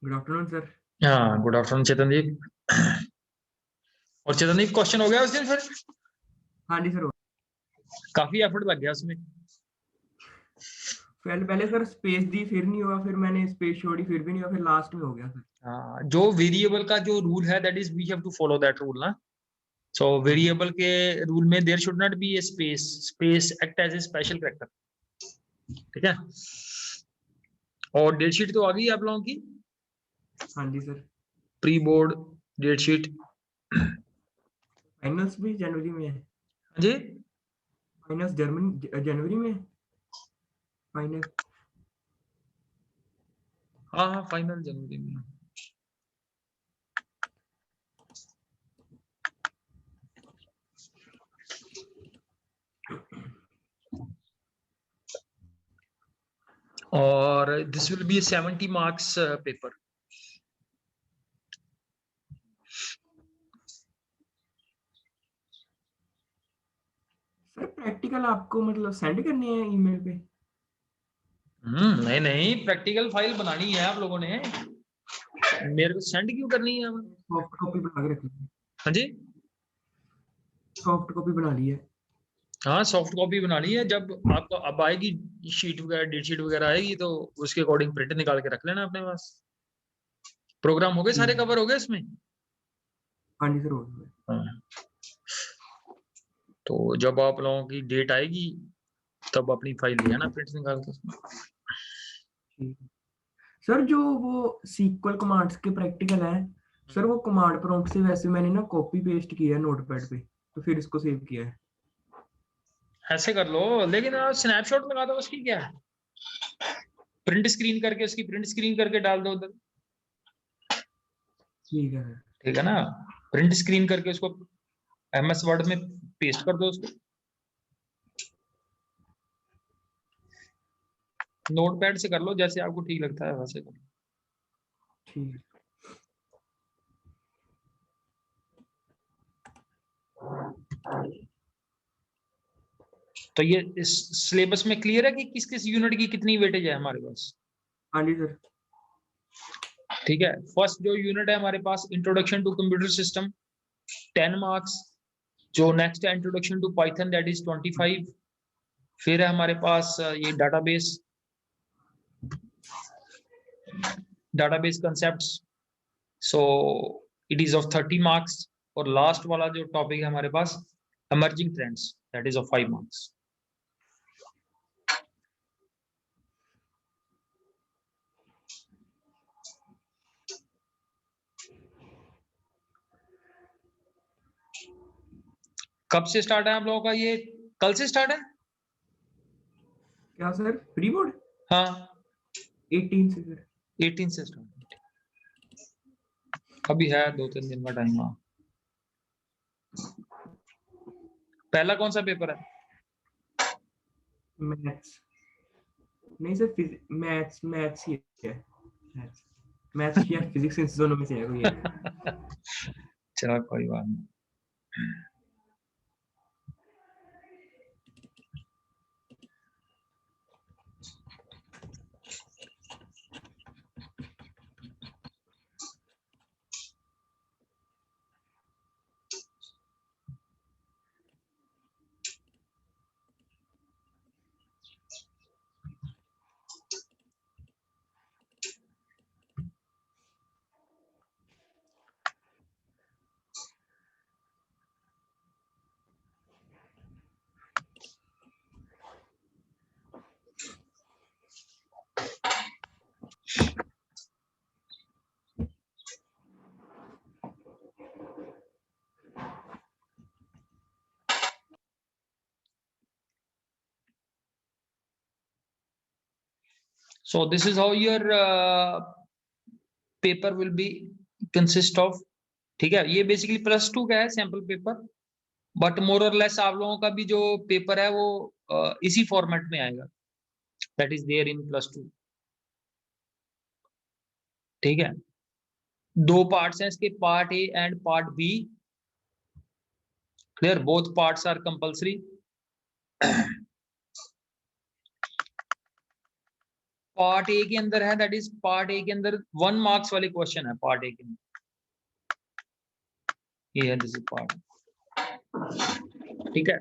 Good afternoon sir. हाँ, good afternoon चेतनदीप। और चेतनदीप question हो गया उस दिन फिर? हाँ जी सर। काफी एफर्ट लग गया उसमें। पहले सर स्पेस दी, फिर नहीं हुआ, फिर मैंने स्पेस छोड़ी, फिर भी नहीं हुआ, फिर लास्ट में हो गया सर। हाँ, जो वेरिएबल का जो रूल है that is we have to follow that rule ना। सो वेरिएबल के रूल में there should not be a space, space act as a special character. ठीक है। और डेट शीट तो आ गई आप लोगों की? हाँ जी sir. Pre board date sheet. Finals भी जनवरी में है। जी। फाइनल्स जनवरी में है। फाइनल। हाँ हाँ, फाइनल जनवरी में। और this will be 70 marks paper. Sir practical आपको मतलब सेंड करने हैं ईमेल पे? नहीं नहीं, प्रैक्टिकल फाइल बनानी है आप लोगों ने। मेरे को सेंड क्यों करनी है? सॉफ्ट कॉपी बना के रख ली है। हाँ जी। सॉफ्ट कॉपी बना ली है। हाँ, सॉफ्ट कॉपी बना ली है। जब आपको अब आएगी शीट वगैरह, डेट शीट वगैरह आएगी तो उसके अकॉर्डिंग प्रिंट निकाल के रख लेना अपने पास। प्रोग्राम हो गए सारे, ठीक है। कवर हो गए इसमें? हाँ जी सर, हो गया। हाँ। तो जब आप लोगों की डेट आएगी तब अपनी फाइल ले आना प्रिंट निकाल के। ठीक है सर। जो वो सीक्वल कमांड्स के प्रैक्टिकल है सर, वो कमांड प्रॉम्प्ट से वैसे मैंने ना कॉपी पेस्ट किया है नोटपैड पे, तो फिर इसको सेव किया है। ऐसे कर लो, लेकिन आप स्नैपशॉट लगा दो उसकी, क्या है? प्रिंट स्क्रीन करके उसकी प्रिंट स्क्रीन करके डाल दो उधर। ठीक है सर। ठीक है ना? प्रिंट स्क्रीन करके उसको एमएस वर्ड में पेस्ट कर दो उसको। नोटपैड से कर लो, जैसे आपको ठीक लगता है वैसे कर लो। ठीक है। तो ये इस सिलेबस में क्लियर है कि किस किस यूनिट की कितनी वेटेज है हमारे पास? हाँ जी सर। ठीक है। फर्स्ट जो यूनिट है हमारे पास, introduction to computer system, 10 marks. जो नेक्स्ट है introduction to Python, that is 25। फिर है हमारे पास ये database concepts, so it is of 30 marks. और लास्ट वाला जो टॉपिक है हमारे पास, emerging trends, that is of 5 marks. कब से स्टार्ट है आप लोगों का ये? कल से स्टार्ट है? क्या सर, प्री बोर्ड? हाँ, 18 से सर। 18 से स्टार्ट। अभी है 2-3 दिन का टाइम। हाँ। पहला कौन सा पेपर है? मैथ्स। नहीं सर, मैथ्स मैथ्स ही है। मैथ्स। मैथ्स या फिजिक्स, दोनों में से है कोई एक। चलो कोई बात नहीं। So this is how your paper will be consist of. ठीक है, ये बेसिकली +2 का है सैंपल पेपर, बट मोर और लेस आप लोगों का भी जो पेपर है वो इसी फॉर्मेट में आएगा, दैट इज देयर इन +2। ठीक है। 2 पार्ट्स हैं इसके, part A and part B. Clear, both parts are compulsory. Part A के अंदर है, दैट इज पार्ट ए के अंदर 1 मार्क्स वाले क्वेश्चन है पार्ट ए के अंदर, ये है दिस इज पार्ट, ठीक है।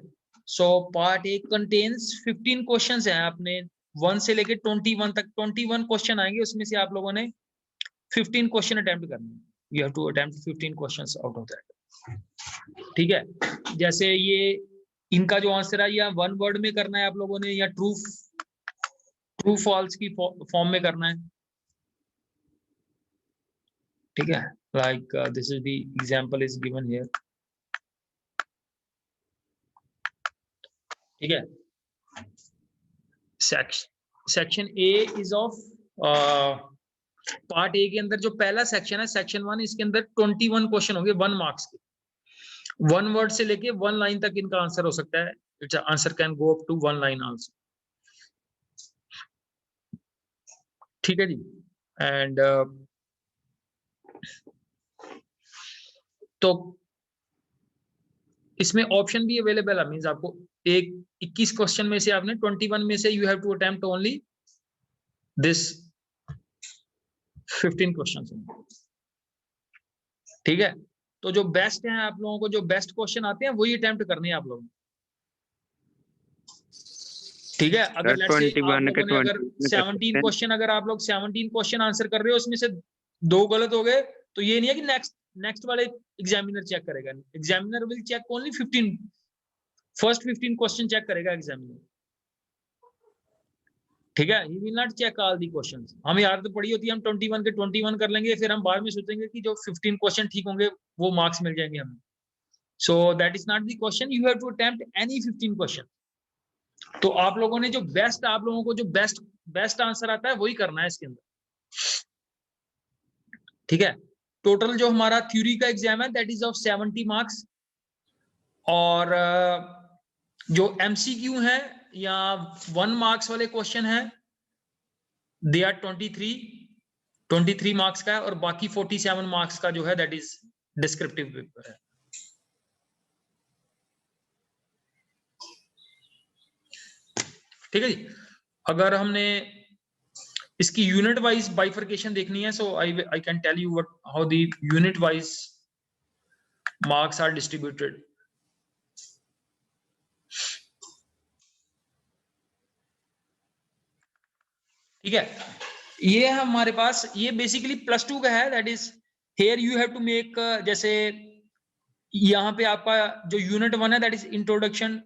So part A contains 15 questions हैं, आपने 1 से लेके 21 तक 21 क्वेश्चन आएंगे, उसमें से आप लोगों ने 15 क्वेश्चन अटेम्प्ट करने हैं, you have to attempt 15 questions out of that, ठीक है। जैसे ये इनका जो आंसर है या 1 वर्ड में करना है आप लोगों ने, या ट्रू फॉल्स की फॉर्म में करना है, ठीक है। Like this is the example is given here, ठीक है। Section A is of part A के अंदर जो पहला सेक्शन है सेक्शन 1, इसके अंदर 21 क्वेश्चन होंगे 1 मार्क्स के, 1 वर्ड से लेके 1 लाइन तक इनका आंसर हो सकता है, it's answer can go up to 1 line also, ठीक है जी। एंड तो इसमें ऑप्शन भी अवेलेबल है, मींस आपको एक 21 क्वेश्चन में से आपने 21 में से you have to attempt only this 15 questions, ठीक है। तो जो बेस्ट है आप लोगों को, जो बेस्ट क्वेश्चन आते हैं वही अटेम्प्ट करने हैं आप लोगों, ठीक है। अगर लेट्स से आप लोगों ने अगर 17 क्वेश्चन, अगर आप लोग 17 क्वेश्चन आंसर कर रहे हो, उसमें से 2 गलत हो गए, तो ये नहीं है कि नेक्स्ट वाले एग्जामिनर चेक करेगा, examiner will check only 15, first 15 question check करेगा एग्जामिनर, ठीक है। He will not check all the questions. हमें आदत पड़ी होती है हम 21 के 21 कर लेंगे, फिर हम बाद में सोचेंगे कि जो 15 क्वेश्चन ठीक होंगे वो मार्क्स मिल जाएंगे हमें, so that is not the question, you have to attempt any 15 question. तो आप लोगों ने जो बेस्ट, आप लोगों को जो बेस्ट आंसर आता है वही करना है इसके अंदर, ठीक है। टोटल जो हमारा थ्योरी का एग्जाम है दैट इज ऑफ 70 मार्क्स, और जो एमसीक्यू है या 1 मार्क्स वाले क्वेश्चन है दे आर 23 मार्क्स का है, और बाकी 47 मार्क्स का जो है दैट इज डिस्क्रिप्टिव पेपर है, ठीक है जी। अगर हमने इसकी यूनिट वाइज बाइफर्केशन देखनी है, so I can tell you what how the unit wise marks are distributed, ठीक है। ये है हमारे पास, ये बेसिकली +2 का है, that is here you have to make, जैसे यहाँ पे आपका जो यूनिट 1 है दैट इज इंट्रोडक्शन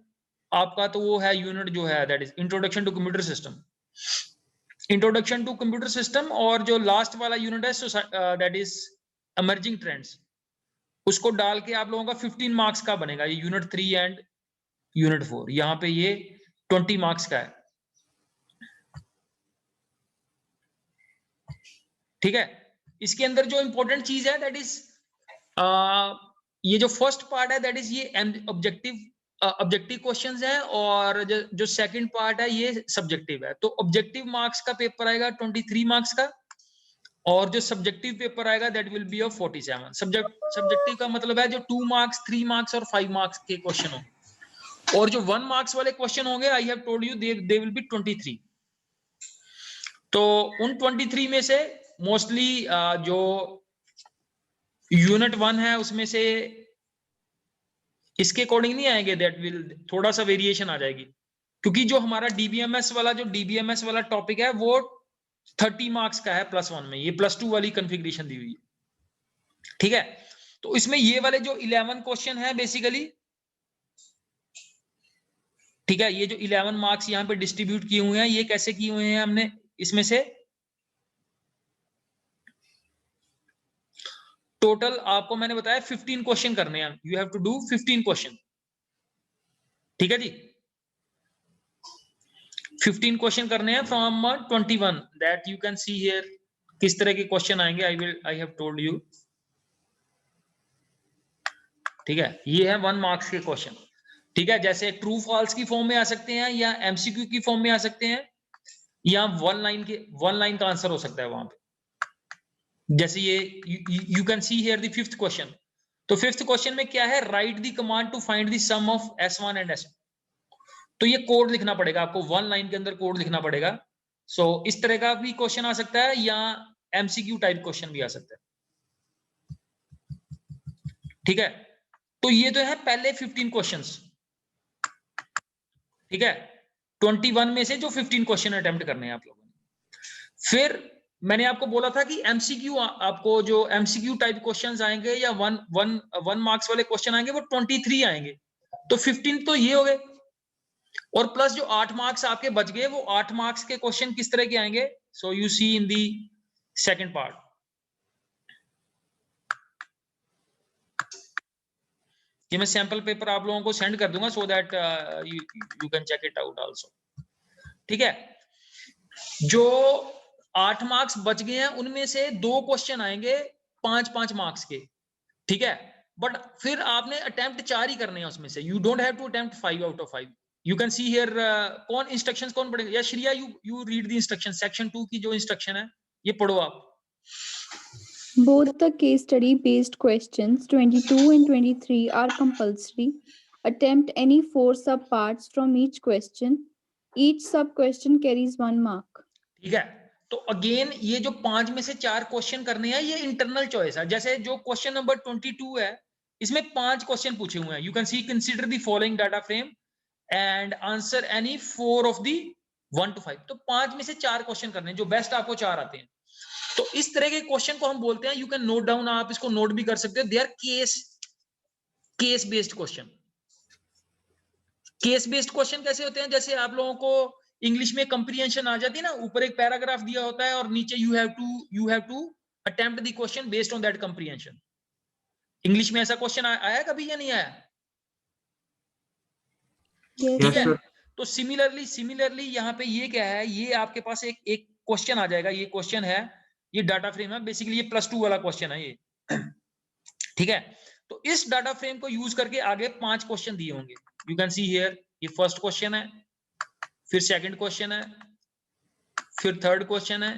आपका, तो वो है यूनिट जो है that is introduction to computer system, introduction to computer system, और जो लास्ट वाला यूनिट है दैट इज इमर्जिंग ट्रेंड्स, उसको डाल के आप लोगों का 15 मार्क्स का बनेगा, ये यूनिट 3 एंड यूनिट 4, यहाँ पे ये 20 मार्क्स का है, ठीक है। इसके अंदर जो इंपॉर्टेंट चीज है दैट इज ये जो फर्स्ट पार्ट है दैट इज ये ऑब्जेक्टिव क्वेश्चंस है, और जो सेकंड पार्ट है ये सब्जेक्टिव है। तो ऑब्जेक्टिव मार्क्स का पेपर आएगा 23 मार्क्स का, और जो सब्जेक्टिव पेपर आएगा that will B of 47। Subjective का मतलब है जो 2 मार्क्स 3 मार्क्स और 5 मार्क्स के क्वेश्चन हो, और जो 1 मार्क्स वाले क्वेश्चन होंगे I have told you they will be 23। तो उन 23 में से मोस्टली जो यूनिट 1 है उसमें से इसके अकॉर्डिंग नहीं आएंगे, दैट विल थोड़ा सा वेरिएशन आ जाएगी, क्योंकि जो हमारा डीबीएमएस वाला टॉपिक है वो 30 मार्क्स का है +1 में, ये +2 वाली कॉन्फ़िगरेशन दी हुई है, ठीक है। तो इसमें ये वाले जो 11 क्वेश्चन है बेसिकली, ठीक है, ये जो 11 मार्क्स यहाँ पे डिस्ट्रीब्यूट किए हुए हैं, ये कैसे किए हुए हैं हमने, इसमें से टोटल आपको मैंने बताया 15 क्वेश्चन करने हैं, you have to do 15 question, ठीक है जी। 15 क्वेश्चन करने हैं from 21, that you can see here किस तरह के क्वेश्चन आएंगे, आई हैव टोल्ड यू, ठीक है। ये है 1 मार्क्स के क्वेश्चन, ठीक है। जैसे ट्रू फॉल्स की फॉर्म में आ सकते हैं, या एमसीक्यू की फॉर्म में आ सकते हैं, या 1 लाइन का आंसर हो सकता है वहां पे, जैसे ये you can see here the 5th question. तो 5th क्वेश्चन में क्या है, write the command to find the sum of S1 and S2। तो ये कोड लिखना पड़ेगा आपको, 1 लाइन के अंदर कोड लिखना पड़ेगा सो इस तरह का भी क्वेश्चन आ सकता है या एमसीक्यू टाइप क्वेश्चन भी आ सकता है। ठीक है, तो ये तो है पहले 15 क्वेश्चंस। ठीक है, 21 में से जो 15 क्वेश्चन अटेम्प्ट करने हैं आप लोगों ने। फिर मैंने आपको बोला था कि एमसीक्यू, आपको जो एमसीक्यू टाइप क्वेश्चंस आएंगे या वन मार्क्स वाले क्वेश्चन आएंगे वो 23 आएंगे। तो 15 तो ये हो गए, और प्लस जो 8 मार्क्स आपके बच गए, वो 8 मार्क्स के क्वेश्चन किस तरह के आएंगे? So you see in the second part. ये मैं सैंपल पेपर आप लोगों को सेंड कर दूंगा so that you can check it out also. ठीक है, जो 8 मार्क्स बच गए हैं उनमें से 2 क्वेश्चन आएंगे 5-5 मार्क्स के। ठीक है, बट फिर आपने अटेम्प्ट 4 ही करने हैं उसमें से। You don't have to attempt 5 out of 5। You can see here कौन इंस्ट्रक्शंस कौन पढ़ेगा? या Shriya, you read the instruction, section 2 की जो इंस्ट्रक्शन है ये पढ़ो आप। Both the case study based questions 22 and 23 are compulsory. Attempt any 4 subparts from each question. Each sub question carries 1 mark. ठीक है, तो अगेन ये जो 5 में से 4 क्वेश्चन करने हैं ये इंटरनल चॉइस है। जैसे जो क्वेश्चन नंबर 22 है, इसमें 5 क्वेश्चन पूछे हुए हैं। You can C consider the following data frame and answer any 4 of the 1 to 5। तो 5 में से 4 क्वेश्चन करने हैं, जो बेस्ट आपको 4 आते हैं। तो इस तरह के क्वेश्चन को हम बोलते हैं, यू कैन नोट डाउन, आप इसको नोट भी कर सकते हो, they are case based question. Case based question कैसे होते हैं? जैसे आप लोगों को इंग्लिश में कंप्रीहेंशन आ जाती है ना, ऊपर एक पैराग्राफ दिया होता है और नीचे you have to attempt the question based on that comprehension. English में ऐसा क्वेश्चन आया कभी या नहीं आया? ठीक है, तो सिमिलरली यहाँ पे ये क्या है, ये आपके पास एक क्वेश्चन आ जाएगा। ये क्वेश्चन है, ये डाटा फ्रेम है, बेसिकली ये +2 वाला क्वेश्चन है ये। ठीक है, तो इस डाटा फ्रेम को यूज करके आगे 5 क्वेश्चन दिए होंगे। यू कैन सी हियर, ये फर्स्ट क्वेश्चन है, फिर सेकंड क्वेश्चन है, फिर थर्ड क्वेश्चन है,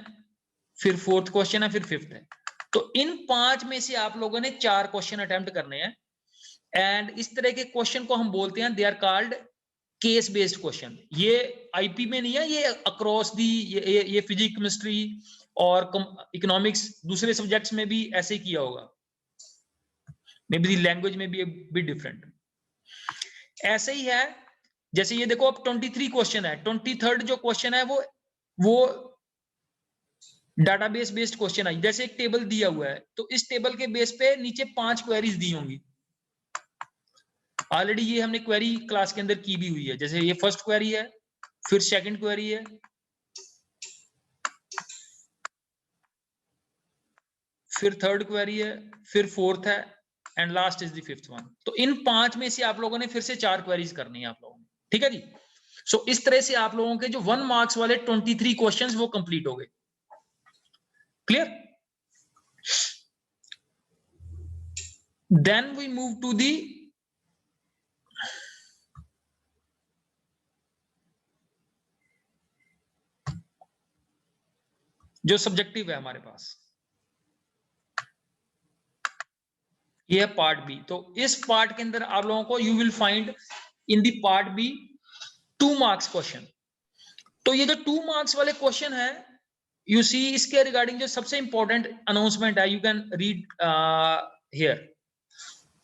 फिर फोर्थ क्वेश्चन है, फिर फिफ्थ है। तो इन 5 में से आप लोगों ने 4 क्वेश्चन अटेम्प्ट करने हैं। एंड इस तरह के क्वेश्चन को हम बोलते हैं, they are called case based question. ये आईपी में नहीं है, ये अक्रॉस दी, ये फिजिक्स, केमिस्ट्री और इकोनॉमिक्स दूसरे सब्जेक्ट्स में भी ऐसे ही किया होगा। मे बी द लैंग्वेज में भी डिफरेंट ऐसे ही है। जैसे ये देखो, अब 23 क्वेश्चन है, 23rd जो क्वेश्चन है वो डाटाबेस बेस्ड क्वेश्चन है। जैसे एक टेबल दिया हुआ है, तो इस टेबल के बेस पे नीचे 5 क्वेरीज दी होंगी। ऑलरेडी ये हमने क्वेरी क्लास के अंदर की भी हुई है। जैसे ये फर्स्ट क्वेरी है, फिर सेकंड क्वेरी है, फिर थर्ड क्वेरी है, फिर फोर्थ है, and last is the fifth one. तो इन 5 में से आप लोगों ने फिर से 4 क्वेरीज करनी है आप लोगों ने। ठीक है जी। सो इस तरह से आप लोगों के जो 1 मार्क्स वाले 23 क्वेश्चंस वो कंप्लीट हो गए। Clear? Then we move to the जो सब्जेक्टिव है हमारे पास, ये है पार्ट बी। तो इस पार्ट के अंदर आप लोगों को you will find in the part B 2 marks question. तो ये जो 2 मार्क्स वाले क्वेश्चन है, यू सी इसके रिगार्डिंग जो सबसे इंपॉर्टेंट अनाउंसमेंट है, यू कैन रीड हियर।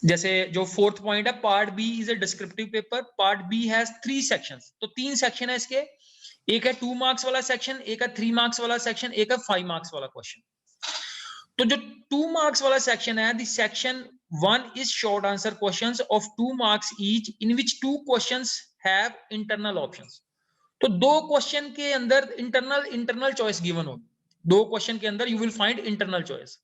जैसे जो 4th पॉइंट है, part B is a descriptive paper. Part B has 3 sections. तो 3 सेक्शन है इसके। एक है 2 मार्क्स वाला सेक्शन, एक है 3 मार्क्स वाला सेक्शन, एक है 5 मार्क्स वाला क्वेश्चन। तो जो 2 मार्क्स वाला सेक्शन है, the section 1 is short answer questions of 2 marks each in which 2 questions have internal options. तो 2 क्वेश्चन के अंदर इंटरनल चॉइस गिवन होगी। 2 क्वेश्चन के अंदर you will find internal choice.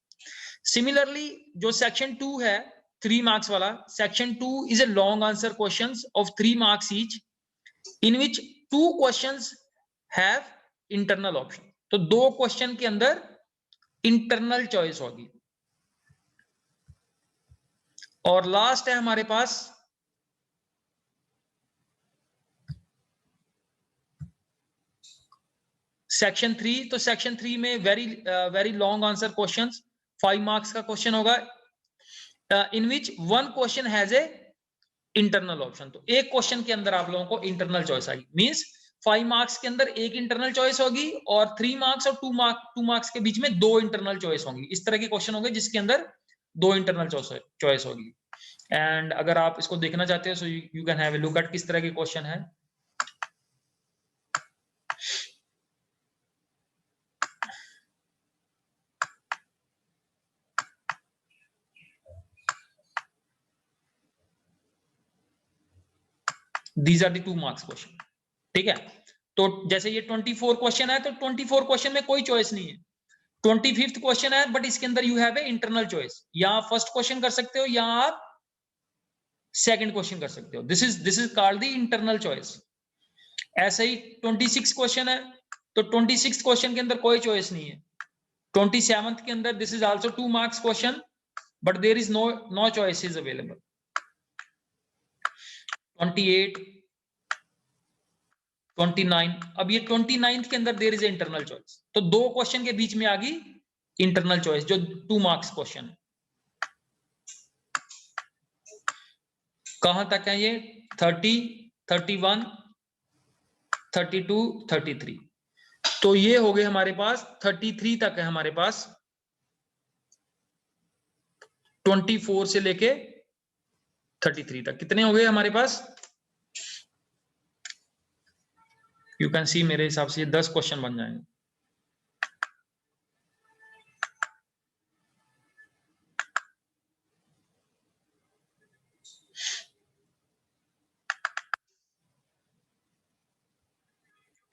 Similarly जो सेक्शन 2 है 3 मार्क्स वाला, section 2 is a long answer questions of 3 marks each in which 2 questions have internal option. तो 2 क्वेश्चन के अंदर इंटरनल चॉइस होगी। और लास्ट है हमारे पास सेक्शन 3। तो सेक्शन 3 में very long answer questions, 5 marks का क्वेश्चन होगा, इन विच 1 question has a internal option. तो एक क्वेश्चन के अंदर आप लोगों को इंटरनल चॉइस आएगी। मींस 5 मार्क्स के अंदर एक इंटरनल चॉइस होगी और 3 मार्क्स और 2 मार्क्स के बीच में 2 इंटरनल चॉइस होंगी। इस तरह के क्वेश्चन होंगे जिसके अंदर 2 इंटरनल चॉइस होगी। एंड अगर आप इसको देखना चाहते हो so you can have a look at किस तरह के क्वेश्चन है। These are the 2 marks question, ठीक है। तो जैसे ये 24 क्वेश्चन है तो 24 क्वेश्चन में कोई चॉइस नहीं है। 25th क्वेश्चन है बट इसके अंदर you have a internal choice, या आप फर्स्ट क्वेश्चन कर सकते हो या आप सेकंड क्वेश्चन कर सकते हो। This is called the internal choice. ऐसे ही 26 क्वेश्चन है तो 26 क्वेश्चन के अंदर कोई चॉइस नहीं है। 27th के अंदर this is also 2 marks question but there is no choices available. 28, 29, अब ये 29th के अंदर देयर इज इंटरनल चॉइस, तो 2 क्वेश्चन के बीच में आ गई इंटरनल चॉइस जो 2 मार्क्स क्वेश्चन है। कहां तक है ये? 30, 31, 32, 33। तो ये हो गए हमारे पास 33 तक है हमारे पास, 24 से लेके 33 तक कितने हो गए हमारे पास? यू कैन सी मेरे हिसाब से 10 क्वेश्चन बन जाएंगे।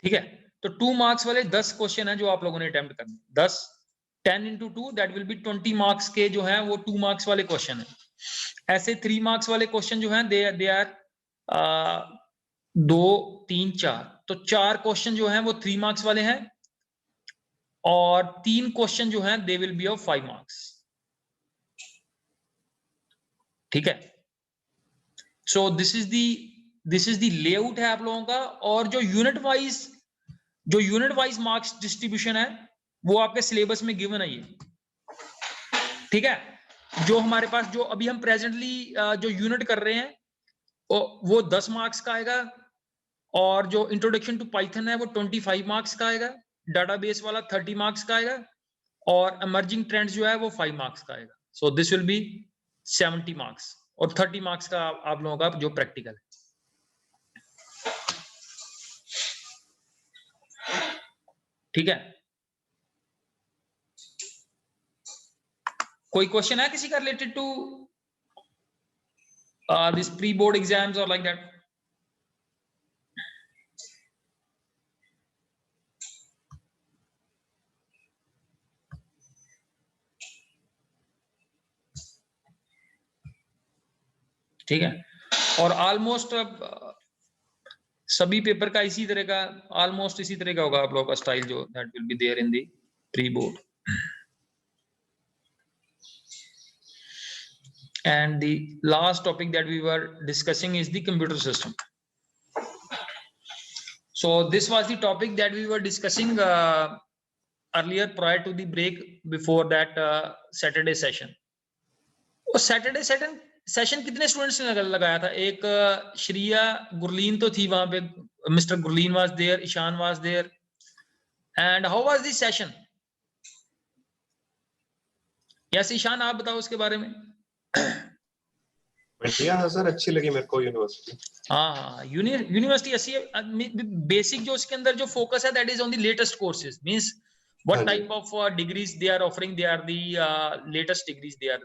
ठीक है, तो 2 मार्क्स वाले 10 क्वेश्चन है जो आप लोगों ने अटेम्प्ट करने। 10 10 into 2 that will B 20 marks के जो है वो 2 मार्क्स वाले क्वेश्चन है। ऐसे 3 मार्क्स वाले क्वेश्चन जो है दे आर 2, 3, 4, तो 4 क्वेश्चन जो है वो 3 मार्क्स वाले हैं और 3 क्वेश्चन जो है they will be of 5 marks. ठीक है, so this is the layout है आप लोगों का। और जो यूनिट वाइज मार्क्स डिस्ट्रीब्यूशन है वो आपके सिलेबस में गिवन है ये। ठीक है, जो हमारे पास जो अभी हम प्रेजेंटली जो यूनिट कर रहे हैं वो 10 मार्क्स का आएगा और जो इंट्रोडक्शन टू पाइथन है वो 25 मार्क्स का आएगा, डाटाबेस वाला 30 मार्क्स का आएगा और इमर्जिंग ट्रेंड्स जो है वो 5 मार्क्स का आएगा। So this will be 70 marks और 30 मार्क्स का आप लोगों का जो प्रैक्टिकल है। ठीक है, कोई क्वेश्चन है किसी का related to this pre board exams और लाइक दैट? ठीक है, और ऑलमोस्ट सभी पेपर का इसी तरह का ऑलमोस्ट इसी तरह का होगा आप लोगों का स्टाइल जो that will be there in the pre board. And the last topic that we were discussing is the computer system. So this was the topic that we were discussing earlier prior to the break before that Saturday session. वो Saturday session कितने students ने लगाया था? एक श्रिया गुरलीन तो थी वहां पे, mister Gurleen was there, Ishaan was there, and how was this session? Yes Ishaan, आप बताओ उसके बारे में। बढ़िया है सर, अच्छी लगी मेरे को यूनिवर्सिटी। हाँ, यूनिवर्सिटी अच्छी है। बेसिक जो उसके अंदर जो फोकस है that is on the latest courses, means what type of degrees they are offering. They are the latest degrees they are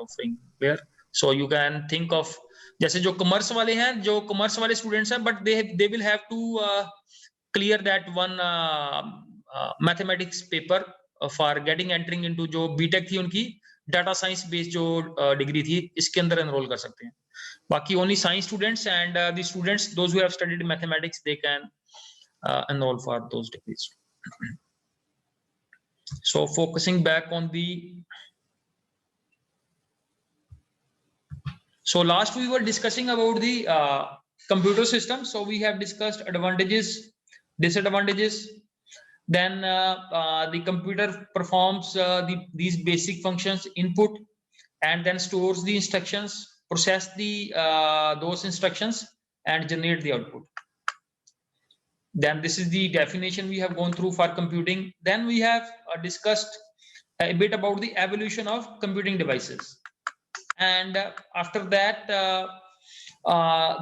offering there. So you can think of जैसे जो commerce वाले हैं, जो कॉमर्स वाले students हैं, but they will have to clear that one mathematics paper for getting entering into जो BTech थी उनकी डाटा साइंस बेस्ड जो डिग्री थी, इसके अंदर एनरोल कर सकते हैं। बाकी only science students and the students those who have studied mathematics they can enrol for those degrees. So focusing back on the, so last we were discussing about the computer system. So we have discussed advantages, disadvantages. Then the computer performs these basic functions, input, and then stores the instructions, process the those instructions, and generate the output. Then this is the definition we have gone through for computing. Then we have discussed a bit about the evolution of computing devices. And after that,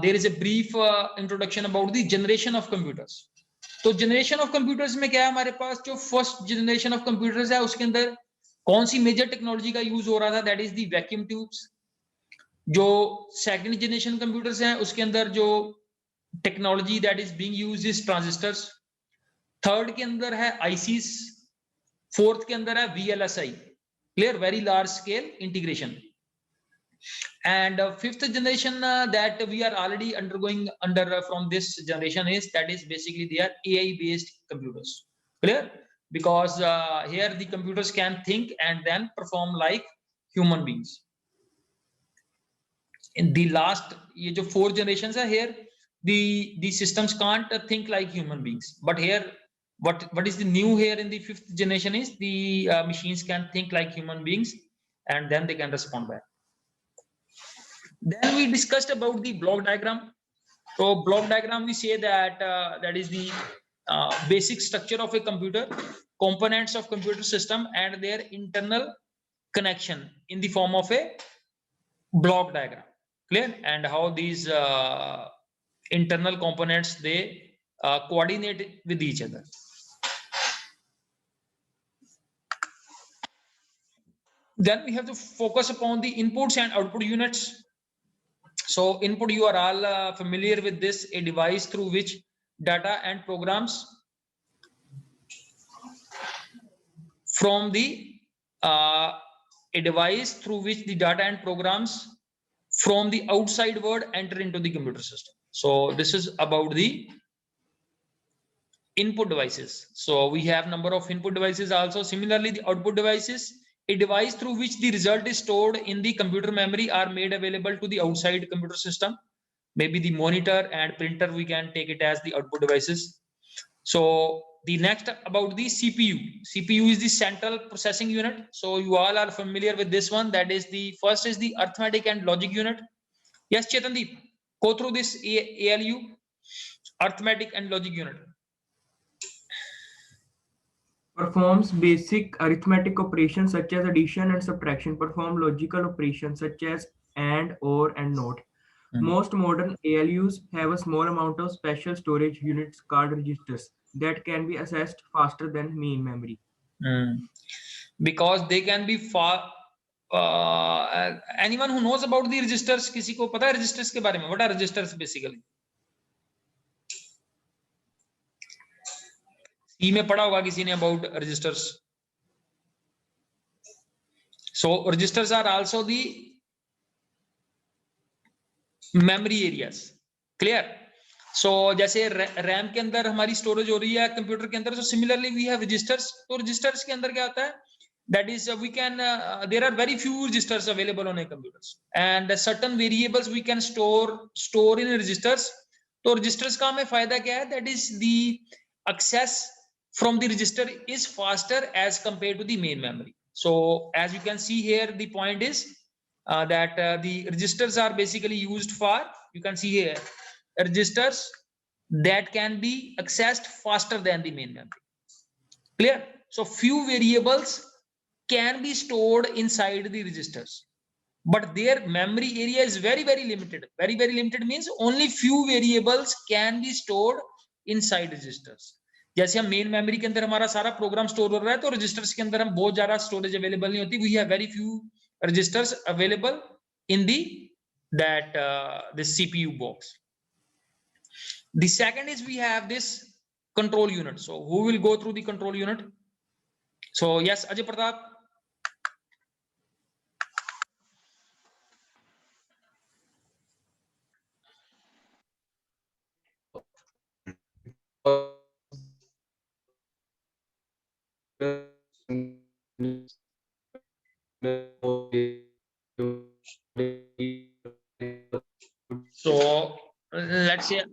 there is a brief introduction about the generation of computers. तो generation of computers में क्या है, हमारे पास जो first generation of computers है उसके अंदर कौन सी मेजर टेक्नोलॉजी का यूज हो रहा था, that is the vacuum tubes. जो सेकंड जनरेशन कंप्यूटर्स हैं उसके अंदर जो technology that is being used is transistors. Third के अंदर है आईसीस. फोर्थ के अंदर है VLSI, clear, very large scale integration. And fifth generation that we are already undergoing from this generation is that is basically they are AI based computers, clear, because here the computers can think and then perform like human beings. In the last ye jo four generations are here, the systems can't think like human beings, but here what is the new here in the fifth generation is the machines can think like human beings and then they can respond back. Then we discussed about the block diagram. So block diagram, we say that that is the basic structure of a computer, components of computer system and their internal connection in the form of a block diagram, clear, and how these internal components they coordinate with each other. Then we have to focus upon the inputs and output units. So input, you are all familiar with this, a device through which data and programs from the a device through which the data and programs from the outside world enter into the computer system. So this is about the input devices. So we have number of input devices also. Similarly, the output devices, a device through which the result is stored in the computer memory are made available to the outside computer system. Maybe the monitor and printer, we can take it as the output devices. So the next about the CPU. CPU is the central processing unit. So you all are familiar with this one. That is the first is the arithmetic and logic unit. Yes, Chetandeep, go through this ALU, arithmetic and logic unit. Performs basic arithmetic operations such as addition and subtraction. Perform logical operations such as and, or, and not. Most modern ALUs have a small amount of special storage units called registers that can be accessed faster than main memory. Because they can be far. Anyone who knows about the registers, किसी को पता है registers के बारे में? What are registers basically? C में पढ़ा होगा किसी ने about registers. So registers are also the memory areas, clear. So जैसे RAM के अंदर हमारी storage हो रही है कंप्यूटर के अंदर, so similarly we have registers. तो registers के अंदर क्या होता है? That is we can there are very few registers available on a computers and certain variables we can store in registers. तो registers का हमें फायदा क्या है? That is the access from the register is faster as compared to the main memory. So as you can see here, the point is that the registers are basically used for, you can see here, registers that can be accessed faster than the main memory, clear. So few variables can be stored inside the registers, but their memory area is very limited. Very limited means only few variables can be stored inside registers. जैसे हम main memory के अंदर हमारा सारा program store हो रहा है, तो रजिस्टर्स के अंदर हम बहुत ज्यादा स्टोरेज अवेलेबल नहीं होती. We have very few registers available in the that this CPU box. The second is we have this control unit. So who will go through the control unit? So yes, Ajay Pratap. So let's say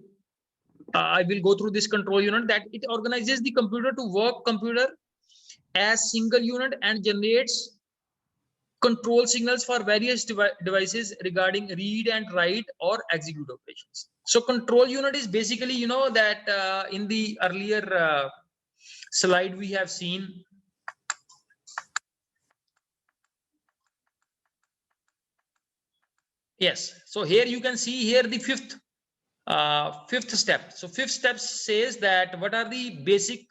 I will go through this control unit, that it organizes the computer to work as single unit and generates control signals for various devices regarding read and write or execute operations. So control unit is basically, you know, that in the earlier slide we have seen. Yes, so here you can see here the fifth step. So fifth step says that what are the basic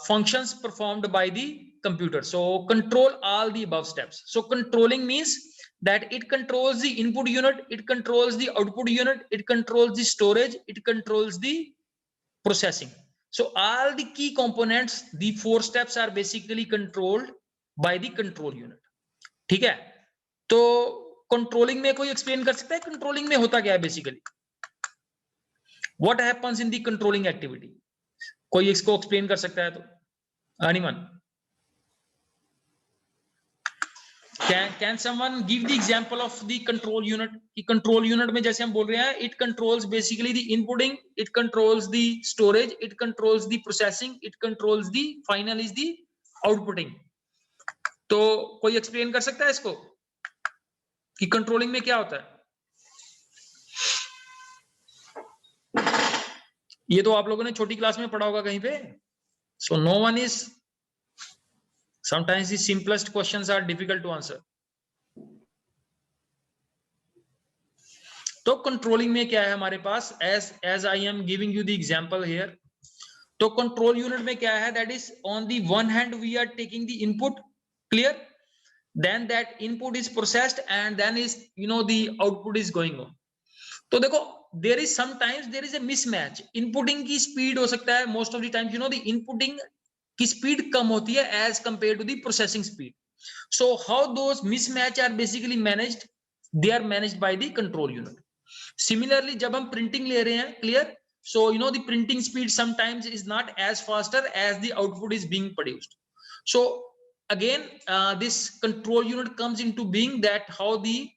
functions performed by the computer. So control all the above steps. So controlling means that it controls the input unit, it controls the output unit, it controls the storage, it controls the processing. So all the key components, the 4 steps are basically controlled by the control unit. ठीक है, तो controlling में कोई explain कर सकता है controlling में होता क्या है basically? What happens in the controlling activity? कोई इसको एक्सप्लेन कर सकता है तो? Anyone? Can someone give the example of the control unit? कि control unit में जैसे हम बोल रहे हैं, it controls basically the inputting, it controls the storage, it controls the processing, it controls the final is the outputting. तो कोई explain कर सकता है इसको कि कंट्रोलिंग में क्या होता है? ये तो आप लोगों ने छोटी क्लास में पढ़ा होगा कहीं पे. So no one is. Sometimes the simplest questions are difficult to answer. तो कंट्रोलिंग में क्या है हमारे पास? As I am giving you the example here. तो कंट्रोल यूनिट में क्या है? That is on the one hand we are taking the input, clear? Then that input is processed and then is, you know, the output is going on. तो देखो, there is sometimes there is a mismatch. Inputting की speed हो सकता है, most of the times, you know, the inputting की speed कम होती है as compared to the processing speed. So how those mismatch are basically managed? They are managed by the control unit. Similarly, जब हम printing ले रहे हैं, clear? So you know the printing speed sometimes is not as faster as the output is being produced. So again, this control unit comes into being, that how the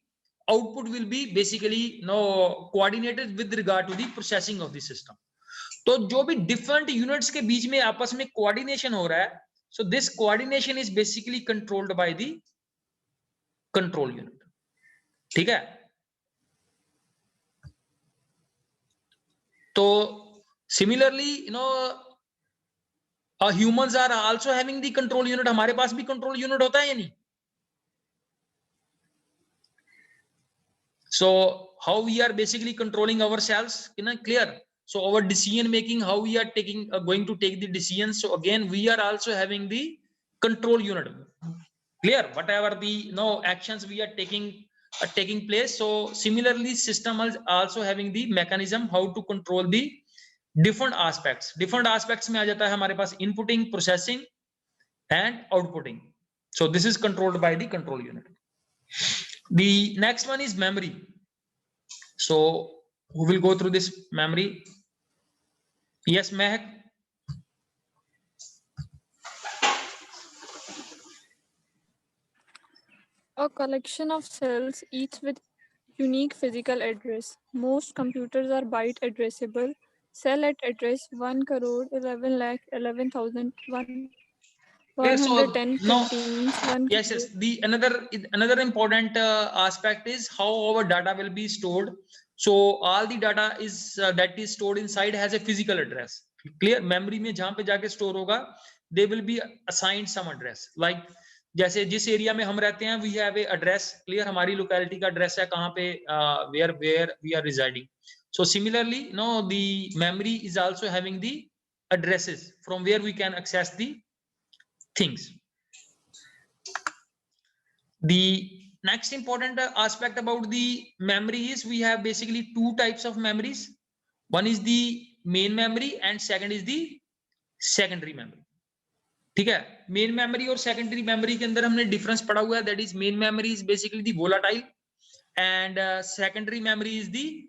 output will be basically coordinated with regard to the processing of the system. तो जो भी different units के बीच में आपस में coordination हो रहा है, so this coordination is basically controlled by the control unit. ठीक है, तो similarly you know humans are also having the control unit. हमारे पास भी कंट्रोल यूनिट होता है या नहीं? So how we are basically controlling ourselves, you know, clear? So our decision making, how we are going to take the decisions. So again, we are also having the control unit, clear? Whatever the actions we are taking place. So similarly, system is also having the mechanism how to control the different aspects. Different aspects में आ जाता है हमारे पास inputting, processing, and outputting. So this is controlled by the control unit. The next one is memory. So who will go through this memory? Yes, Mehak. A collection of cells, each with unique physical address. Most computers are byte addressable. Cell at address 1,11,11,001. 110 contains 1. Yes. The another important aspect is how our data will be stored. So all the data is that is stored inside has a physical address. Clear? Memory में जहाँ पे जाके store होगा, they will be assigned some address. Like जैसे जिस area में हम रहते हैं, we have a address. Clear? हमारी locality का address है कहाँ पे where we are residing. So similarly, the memory is also having the addresses from where we can access the things. The next important aspect about the memory is we have basically 2 types of memories. One is the main memory and second is the secondary memory. ठीक है, main memory और secondary memory के अंदर हमने difference पढ़ा हुआ है. That is main memory is basically the volatile and secondary memory is the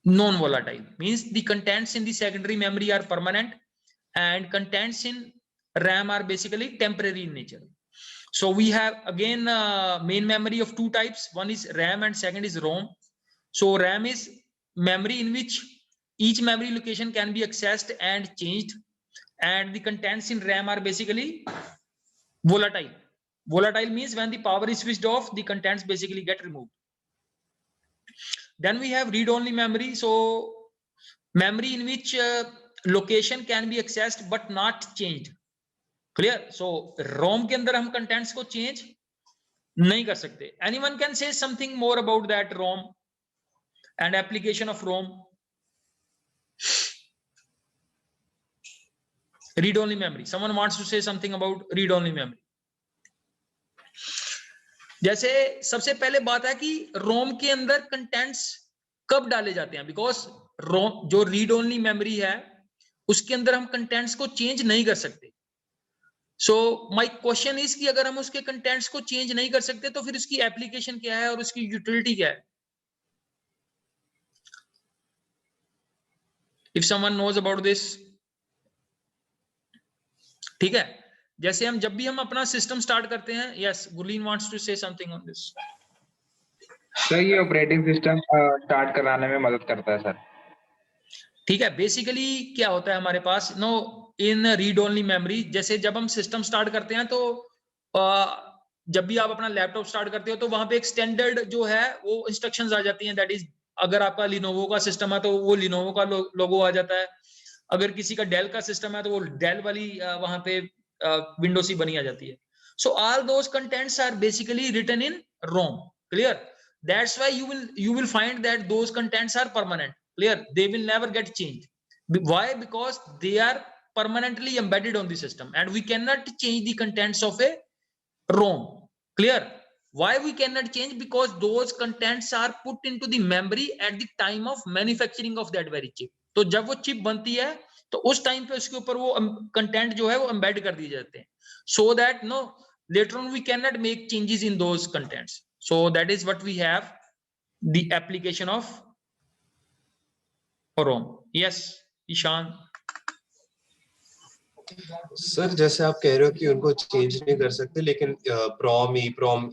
non-volatile. Means the contents in the secondary memory are permanent and contents in RAM are basically temporary in nature. So we have again main memory of 2 types. One is RAM and second is ROM. So RAM is memory in which each memory location can be accessed and changed, and the contents in RAM are basically volatile. Volatile means when the power is switched off, the contents basically get removed. Then we have read-only memory. So memory in which location can be accessed but not changed. Clear? So ROM के अंदर हम contents को change नहीं कर सकते. Anyone can say something more about that ROM and application of ROM? Read-only memory. Someone wants to say something about read-only memory? जैसे सबसे पहले बात है कि रोम के अंदर कंटेंट्स कब डाले जाते हैं, बिकॉज रोम जो रीड ओनली मेमोरी है उसके अंदर हम कंटेंट्स को चेंज नहीं कर सकते. सो माय क्वेश्चन इज कि अगर हम उसके कंटेंट्स को चेंज नहीं कर सकते तो फिर उसकी एप्लीकेशन क्या है और उसकी यूटिलिटी क्या है? If someone knows about this. ठीक है, जैसे हम जब भी हम अपना सिस्टम स्टार्ट करते हैं. Yes, Gurleen wants to say something on this. Sir ये ऑपरेटिंग सिस्टम स्टार्ट कराने में मदद करता है सर. ठीक है, बेसिकली क्या होता है हमारे पास no in read only memory, जैसे जब हम सिस्टम स्टार्ट करते हैं तो जब भी आप अपना लैपटॉप स्टार्ट करते हो तो वहां पे एक स्टैंडर्ड जो है वो इंस्ट्रक्शंस आ जाती हैं. दैट इज अगर आपका लिनोवो का सिस्टम है तो वो लिनोवो का लोगो आ जाता है. अगर किसी का डेल का सिस्टम है तो वो डेल वाली वहां पे विंडो सी बनी आ जाती है. So all those contents are basically written in ROM. Clear? That's why you will find that those contents are permanent. Clear? They will never get changed. Why? Because they are permanently embedded on the system and we cannot change the contents of a ROM. Clear? Why we cannot change? Because those contents are put into the memory at the time of manufacturing of that very chip. तो जब वो chip बनती है तो उस time पे उसके ऊपर वो कंटेंट जो है वो एम्बेड कर दिए जाते हैं, so that no later on we cannot make changes in those contents. So that is what we have, the application of ROM. Yes, Ishan. Sir जैसे आप कह रहे हो कि उनको चेंज नहीं कर सकते, लेकिन प्रॉम ईप्रॉम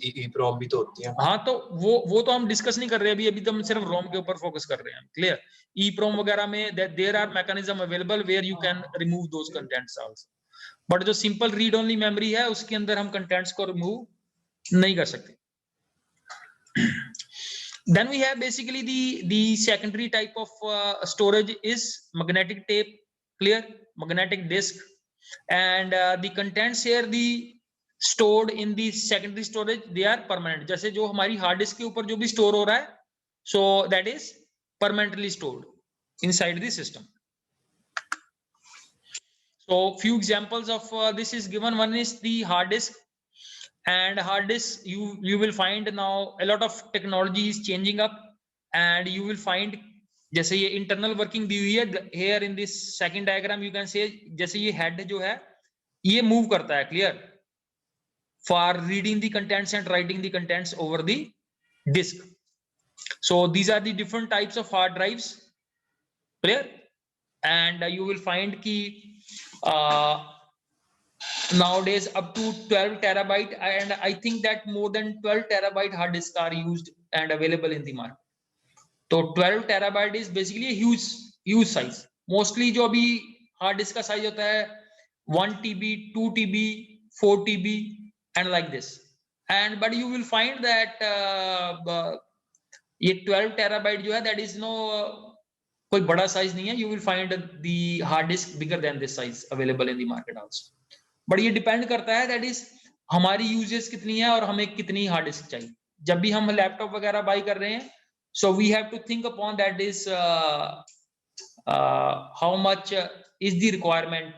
भी तो होती है. हाँ, तो वो तो हम डिस्कस नहीं कर रहे अभी तो हम सिर्फ रोम के ऊपर फोकस कर रहे हैं. क्लियर? ईप्रॉम वगैरह में there are mechanism available where you can remove those contents also, but जो सिंपल रीड ओनली मेमोरी है उसके अंदर हम कंटेंट्स को रिमूव नहीं कर सकते. Then we have basically the secondary type of storage is magnetic tape. Clear? Magnetic disk. And the contents here the stored in the secondary storage, they are permanent. जैसे जो हमारी हार्ड डिस्क के ऊपर जो भी स्टोर हो रहा है, so that is permanently stored inside the system. So few examples of this is given. One is the hard disk. And hard disk, you will find now a lot of technology is changing up, and you will find जैसे ये internal working दी हुई है here in this second diagram you can say, जैसे ये head जो है ये move करता है. Clear? For reading the contents and writing the contents over the disk. So these are the different types of hard drives. Clear? And you will find ki nowadays up to 12 terabyte, and I think that more than 12 terabyte hard disks are used and available in the market. So 12 terabyte is basically a huge size. Mostly जो अभी hard disk का size होता है 1 TB, 2 TB, 4 TB and like this. And but you will find that ये 12 terabyte जो है that is no कोई बड़ा size नहीं है. You will find the hard disk bigger than this size available in the market also. But ये depend करता है दैट इज हमारी यूजेस कितनी है और हमें कितनी हार्ड डिस्क चाहिए. जब भी हम लैपटॉप वगैरह बाय कर रहे हैं, so we have to think upon that is how much is the requirement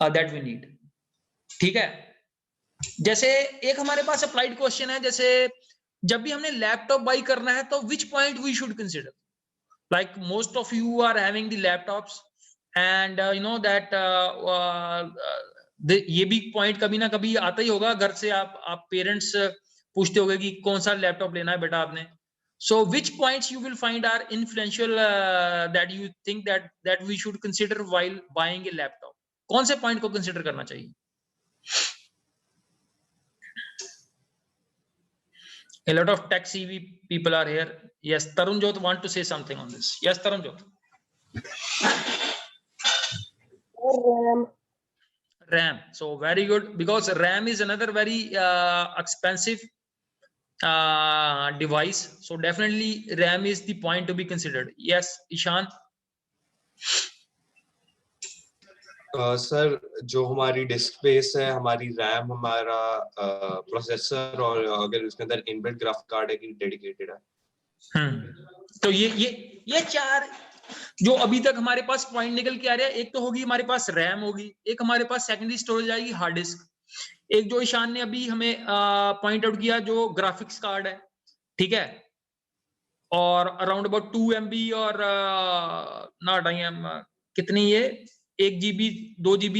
that we need. ठीक है, जैसे एक हमारे पास अप्लाइड क्वेश्चन है, जैसे जब भी हमने लैपटॉप बाय करना है तो which point we should consider. Like most of you are having the laptops and you know that ये भी पॉइंट कभी ना कभी आता ही होगा. घर से आप पेरेंट्स पूछते होंगे कि कौन सा लैपटॉप लेना है बेटा आपने. So which points you will find are influential that you think that we should consider while buying a laptop. कौन से पॉइंट को कंसीडर करना चाहिए? A lot of tech CV people are here. Yes, Tarun Jot want to say something on this. Yes, Tarun Jot. RAM. So very good, because RAM is another very expensive device. So definitely RAM is the point to be considered. Yes, Ishan. Sir जो हमारी disc space है, हमारी RAM, हमारा processor, और अगर उसके अंदर inbuilt graphic card है कि डेडिकेटेड है। तो ये चार जो अभी तक हमारे पास पॉइंट निकल के आ रहे हैं, एक तो होगी हमारे पास रैम होगी, एक हमारे पास सेकेंडरी स्टोरेज आएगी हार्ड डिस्क, एक जो ईशान ने अभी हमें पॉइंट आउट किया जो ग्राफिक्स कार्ड है, ठीक है, और अराउंड अबाउट 2 MB और नॉट आई एम कितनी ये 1 GB 2 GB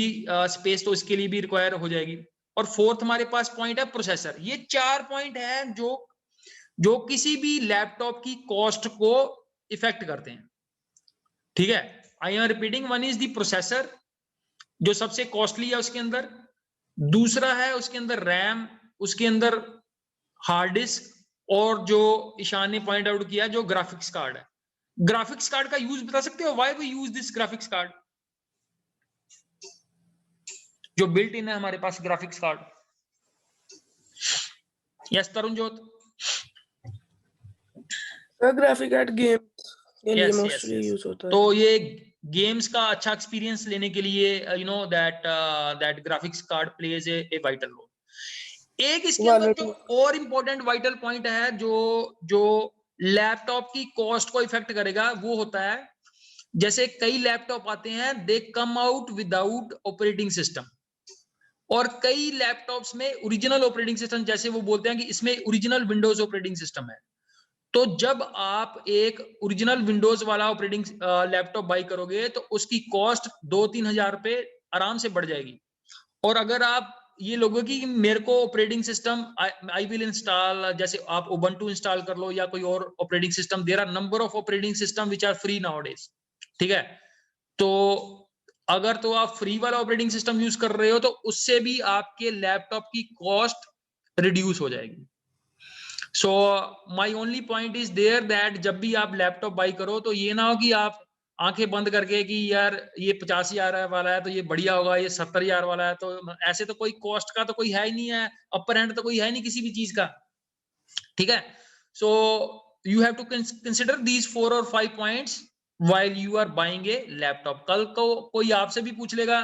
स्पेस तो इसके लिए भी रिक्वायर हो जाएगी। और फोर्थ हमारे पास पॉइंट है प्रोसेसर। ये 4 पॉइंट है जो किसी भी लैपटॉप की कॉस्ट को इफेक्ट करते हैं, ठीक है। I am repeating, one is the processor जो सबसे कॉस्टली है उसके अंदर, दूसरा है उसके अंदर रैम, उसके अंदर हार्ड डिस्क, और जो ईशान ने पॉइंट आउट किया जो ग्राफिक्स कार्ड है। ग्राफिक्स कार्ड का यूज बता सकते हो, why we use this graphics card, जो बिल्ट इन है हमारे पास graphics card. Yes Tarunjot. Graphic card game के लिए Yes, मोस्टली yes. यूज होता है। तो ये गेम्स का अच्छा एक्सपीरियंस लेने के लिए you know that graphics card plays a vital role. एक इसके अंदर जो और इम्पोर्टेंट वाइटल पॉइंट है जो लैपटॉप की कॉस्ट को इफेक्ट करेगा, वो होता है जैसे कई लैपटॉप आते हैं they come out without operating system, और कई लैपटॉप्स में ओरिजिनल ऑपरेटिंग सिस्टम, जैसे वो बोलते हैं कि इसमें ओरिजिनल विंडोज ऑपरेटिंग सिस्टम है। तो जब आप एक ओरिजिनल विंडोज वाला ऑपरेटिंग लैपटॉप बाई करोगे तो उसकी कॉस्ट 2-3 हजार रुपए आराम से बढ़ जाएगी। और अगर आप ये लोगों की मेरे को operating system I will install, जैसे आप उबंटू इंस्टॉल कर लो या कोई और operating system, there are number of operating system which are free nowadays, ठीक है। तो अगर तो आप फ्री वाला ऑपरेटिंग सिस्टम यूज कर रहे हो तो उससे भी आपके लैपटॉप की कॉस्ट रिड्यूस हो जाएगी। So my only point is there that जब भी आप लैपटॉप बाई करो तो ये ना हो कि आप आंखें बंद करके कि यार ये 50,000 वाला है तो ये बढ़िया होगा, ये 70,000 वाला है तो ऐसे, तो कोई कॉस्ट का तो कोई है ही नहीं है, अपर एंड तो कोई है नहीं किसी भी चीज का, ठीक है। So you have to consider these 4 और 5 points while you are buying a laptop. कल को कोई आपसे भी पूछ लेगा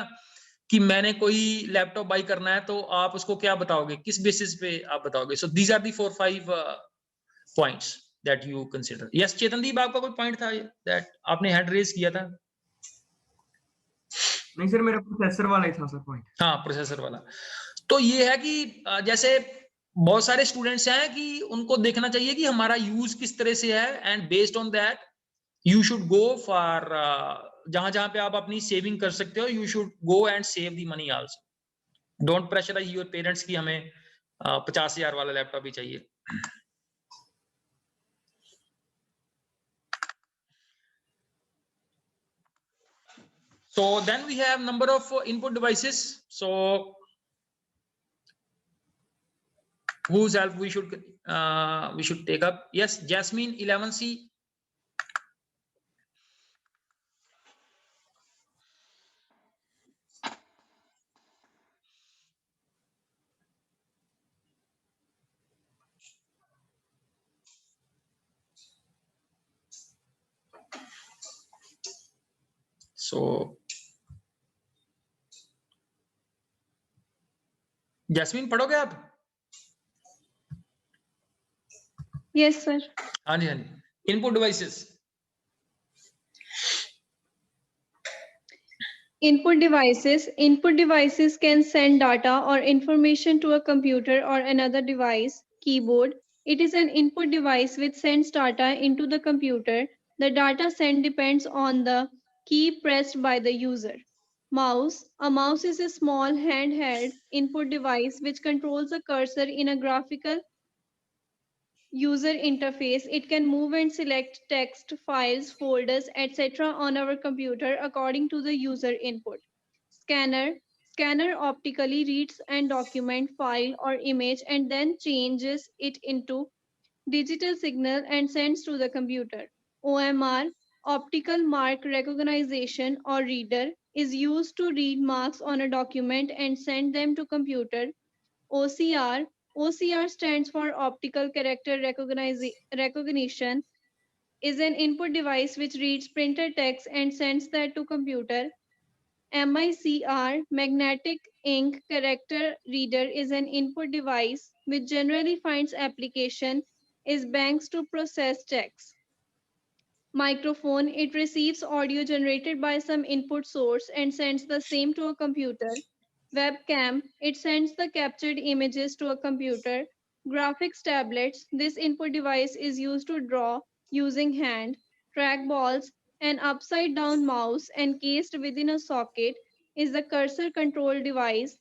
कि मैंने कोई लैपटॉप बाई करना है तो आप उसको क्या बताओगे, किस बेसिस पे आप बताओगे। So these are the 4-5 points that you consider. Yes Chetandeep, आपका कोई पॉइंट था दैट आपने हैंड रेज किया था? नहीं सर, मेरा प्रोसेसर वाला ही था सर पॉइंट। हाँ प्रोसेसर वाला। तो ये है कि जैसे बहुत सारे स्टूडेंट्स हैं कि उनको देखना चाहिए कि हमारा यूज किस तरह से है, and based on that you should go for जहां जहां पे आप अपनी सेविंग कर सकते हो, you should go and save the money also. Don't pressurise your parents कि हमें 50,000 वाला लैपटॉप ही चाहिए। So then we have number of input devices. So whose help we should take up? Yes, Jasmine 11C. So Jasmine पढ़ोगे आप? Yes, sir. हाँ जी हाँ जी। Input devices. Input devices can send data or information to a computer or another device. Keyboard. It is an input device which sends data into the computer. The data sent depends on the key pressed by the user. Mouse. A mouse is a small handheld input device which controls a cursor in a graphical user interface. It can move and select text, files, folders, etc. on our computer according to the user input. Scanner. Scanner optically reads and document file or image and then changes it into digital signal and sends to the computer. OMR. Optical mark recognition or reader. is used to read marks on a document and send them to computer. OCR. OCR stands for Optical Character Recognition, is an input device which reads printed text and sends that to computer. MICR, Magnetic Ink Character Reader, is an input device which generally finds application is banks to process text. Microphone, it receives audio generated by some input source and sends the same to a computer. Webcam, it sends the captured images to a computer. Graphics tablets, this input device is used to draw using hand. Trackballs, an upside down mouse encased within a socket, is the cursor control device.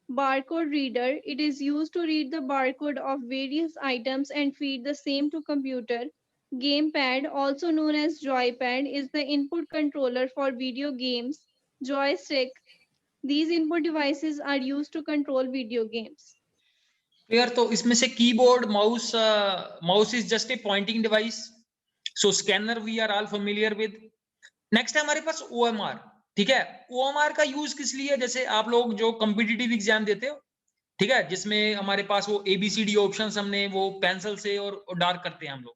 Barcode reader, it is used to read the barcode of various items and feed the same to computer. Gamepad, also known as joypad, is the input controller for video games. Joystick, these input devices are used to control video games. क्लियर? तो इसमें से keyboard, mouse is just a pointing device. So scanner we are all familiar with. Next है हमारे पास OMR. ठीक है, OMR का use किस लिए? जैसे आप लोग जो कॉम्पिटिटिव एग्जाम देते हो, ठीक है, जिसमें हमारे पास वो ABCD ऑप्शंस हमने वो पेंसिल से और डार्क करते हैं हम लोग,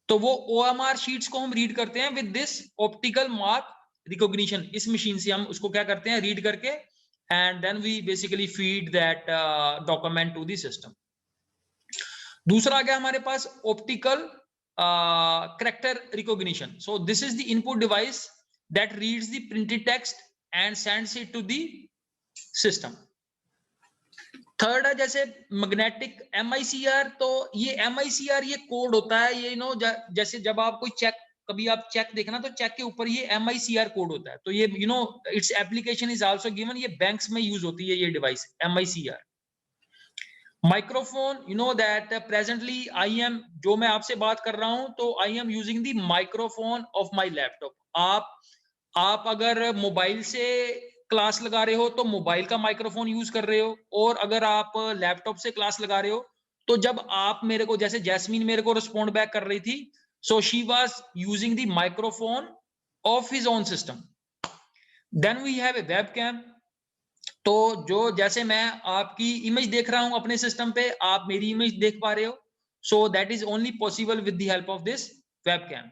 तो वो OMR शीट्स को हम रीड करते हैं with this optical mark recognition. इस मशीन से हम उसको क्या करते हैं, रीड करके, and then we basically feed that document to the system. दूसरा आ गया हमारे पास optical character recognition. So this is the input device that reads the printed text and sends it to the system. Third है जैसे magnetic MICR. तो ये MICR ये code होता है, ये जैसे जब आप कोई चेक, कभी आप चेक देखना तो चेक के ऊपर ये MICR कोड होता है. तो ये its application is also given. ये बैंक्स में यूज होती है ये device MICR. Microphone, that presently I am, जो मैं आपसे बात कर रहा हूं, तो I am using the microphone of my laptop. आप अगर मोबाइल से क्लास लगा रहे हो तो मोबाइल का माइक्रोफोन यूज कर रहे हो, और अगर आप लैपटॉप से क्लास लगा रहे हो तो जब आप मेरे को, जैसे जैस्मीन मेरे को रिस्पॉन्ड बैक कर रही थी, so she was using the microphone of his own system. Then we have a webcam. तो जो जैसे मैं आपकी इमेज देख रहा हूं अपने सिस्टम पे, आप मेरी इमेज देख पा रहे हो, so that is only possible with the help of this webcam.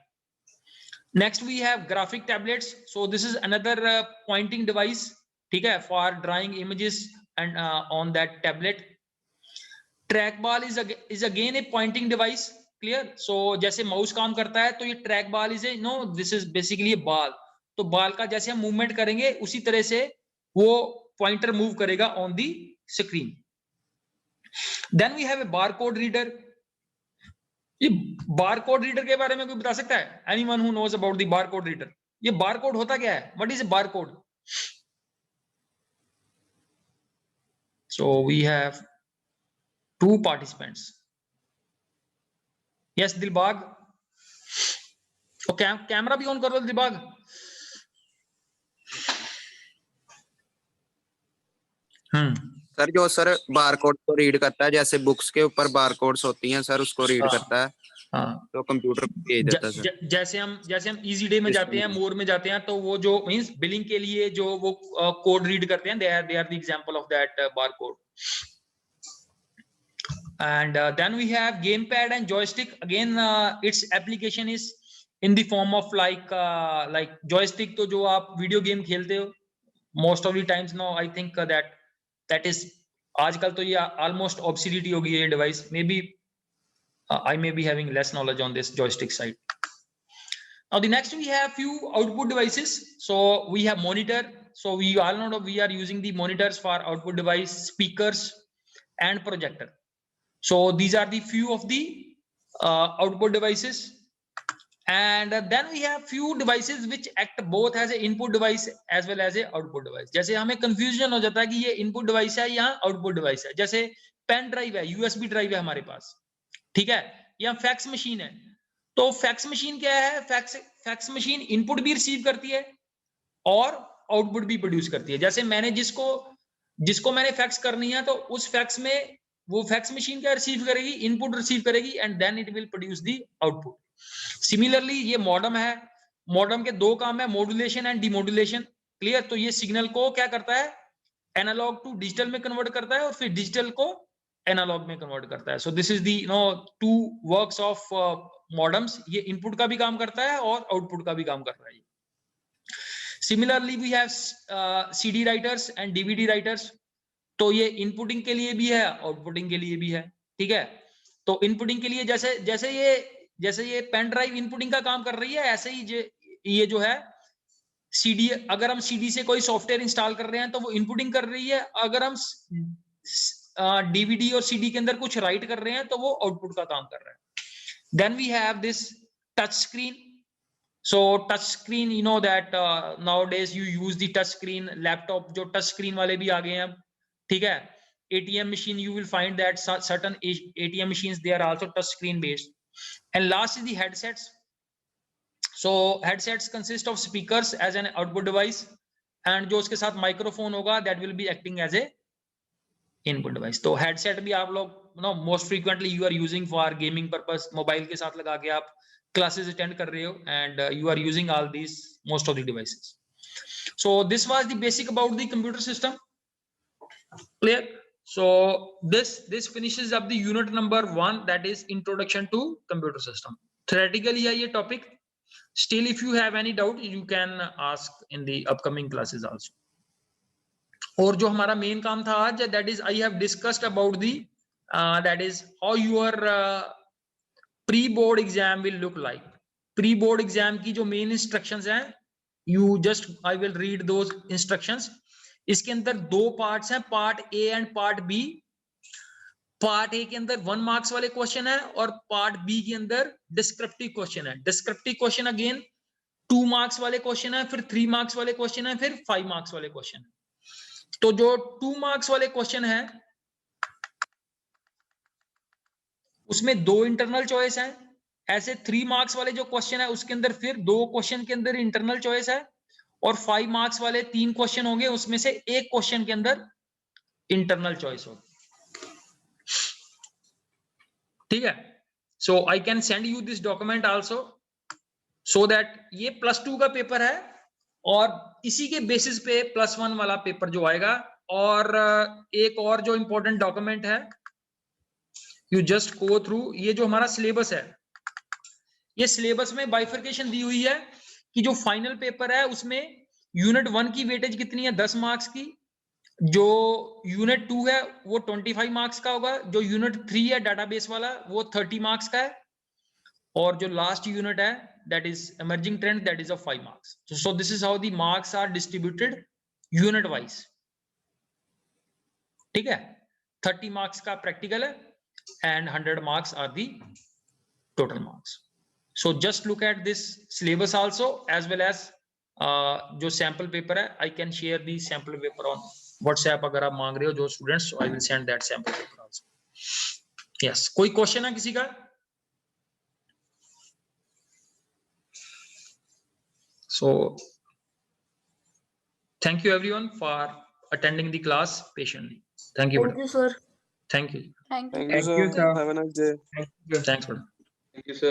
Next we have graphic tablets. So this is another pointing device, ठीक है, for drawing images and on that tablet. Trackball is again a pointing device. Clear? So जैसे mouse काम करता है, तो ये trackball is this is basically a ball. तो ball का जैसे हम मूवमेंट करेंगे उसी तरह से वो पॉइंटर मूव करेगा on the screen. Then we have a barcode reader. ये बारकोड रीडर के बारे में कोई बता सकता है? Anyone who knows about the barcode reader? ये बारकोड होता क्या है? What is a barcode? So we have 2 participants. Yes Dilbagh. Okay, camera भी ऑन कर लो दिलबाग. सर जो सर बारकोड को रीड करता है, जैसे बुक्स के ऊपर बारकोड्स होती हैं सर, उसको रीड करता है. हाँ, तो कंप्यूटर को भेज देता है सर. जैसे हम इजी डे में जाते हैं, मोर में जाते हैं, तो वो जो मींस बिलिंग के लिए जो वो कोड रीड करते हैं, they are the example of that barcode. And then we have gamepad and joystick. Again, its application is in the form of like joystick. तो जो आप वीडियो गेम खेलते हो, most of the times now I think that is, आजकल तो ये almost obsolete हो गई है ये device. Maybe I may be having less knowledge on this joystick side. Now the next we have few output devices. So we have monitor. So we all know that we are using the monitors for output device, speakers and projector. So these are the few of the output devices. And then we have few devices which act both as a input device as well as a output device. जैसे हमें confusion हो जाता है कि ये input device है या output device है. जैसे पेन ड्राइव है, USB ड्राइव है हमारे पास, ठीक है, या फैक्स मशीन है. तो फैक्स मशीन क्या है? फैक्स मशीन इनपुट भी रिसीव करती है और आउटपुट भी प्रोड्यूस करती है. जैसे मैंने जिसको मैंने फैक्स करनी है, तो उस फैक्स में वो फैक्स मशीन क्या रिसीव करेगी? इनपुट रिसीव करेगी, and then it will produce the output. Similarly ये मॉडम है. मॉडम के 2 काम है, मॉड्यूलेशन एंड डिमॉड्यूलेशन. क्लियर? तो ये सिग्नल को क्या करता है, एनालॉग टू डिजिटल में कन्वर्ट करता है और फिर डिजिटल को एनालॉग में कन्वर्ट करता है. So this is the two works of modems. ये इनपुट का भी काम करता है और आउटपुट का भी काम कर रहा है. Similarly we have CD writers and DVD writers. तो ये इनपुटिंग के लिए भी है, आउटपुटिंग के लिए भी है. ठीक है, तो इनपुटिंग के लिए जैसे ये पेन ड्राइव इनपुटिंग का काम कर रही है, ऐसे ही ये जो है CD, अगर हम CD से कोई सॉफ्टवेयर इंस्टॉल कर रहे हैं तो वो इनपुटिंग कर रही है. अगर हम DVD और CD के अंदर कुछ राइट कर रहे हैं तो वो आउटपुट का काम कर रहा है. Then we have this touch screen. So touch screen, you know that nowadays you use the touch screen. Laptop जो touch screen वाले भी आ गए हैं. ठीक है, ATM machine, you will find that certain ATM machines, they are also touch screen based. And last is the headsets. So headsets consist of speakers as an output device, and जो उसके साथ microphone होगा, that will be acting as a input device. तो headset भी आप लोग most frequently you are using for gaming purpose. Mobile के साथ लगा के आप classes attend कर रहे हो, and you are using all these most of the devices. So this was the basic about the computer system. Clear? So this finishes up the unit number 1, that is introduction to computer system. Theoretically है ये topic. Still, if you have any doubt, you can ask in the upcoming classes also. और जो हमारा main काम था आज, that is I have discussed about the that is how your pre-board exam will look like. Pre-board exam की जो main instructions हैं, I will read those instructions. इसके अंदर 2 parts हैं, part A and part B. Part A के अंदर 1 marks वाले question है और part B के अंदर descriptive question है. Descriptive question again 2 marks वाले question है, फिर 3 marks वाले question है, फिर 5 marks वाले question है. तो जो 2 marks वाले question है उसमें 2 इंटरनल चॉइस है. ऐसे 3 मार्क्स वाले जो क्वेश्चन है उसके अंदर फिर 2 क्वेश्चन के अंदर इंटरनल चॉइस है, और 5 मार्क्स वाले 3 क्वेश्चन होंगे, उसमें से एक क्वेश्चन के अंदर इंटरनल चॉइस होगी. ठीक है, so I can send you this document also, so that ये +2 का पेपर है और इसी के बेसिस पे +1 वाला पेपर जो आएगा. और एक और जो इंपॉर्टेंट डॉक्यूमेंट है, यू जस्ट गो थ्रू. ये जो हमारा सिलेबस है, ये सिलेबस में बाइफर्केशन दी हुई है कि जो फाइनल पेपर है उसमें यूनिट 1 की वेटेज कितनी है, 10 मार्क्स की. जो यूनिट 2 है वो 25 मार्क्स का होगा. जो यूनिट 3 है डाटाबेस वाला, वो 30 मार्क्स का है. और जो लास्ट यूनिट है, that is emerging trend, that is of 5 marks. So this is how the marks are distributed unit wise. ठीक है, 30 मार्क्स का प्रैक्टिकल है and 100 marks are the total marks. So just look at this syllabus also, as well as जो sample paper है. I can share the sample paper on WhatsApp अगर आप मांग रहे हो जो students, so I will send that sample paper also. Yes, कोई question है किसी का? So thank you everyone for attending the class patiently. Thank you. Thank you, sir. Thank you. Thank you. Thank you, sir. Have a nice day. Thanks, madam. Thank you, sir.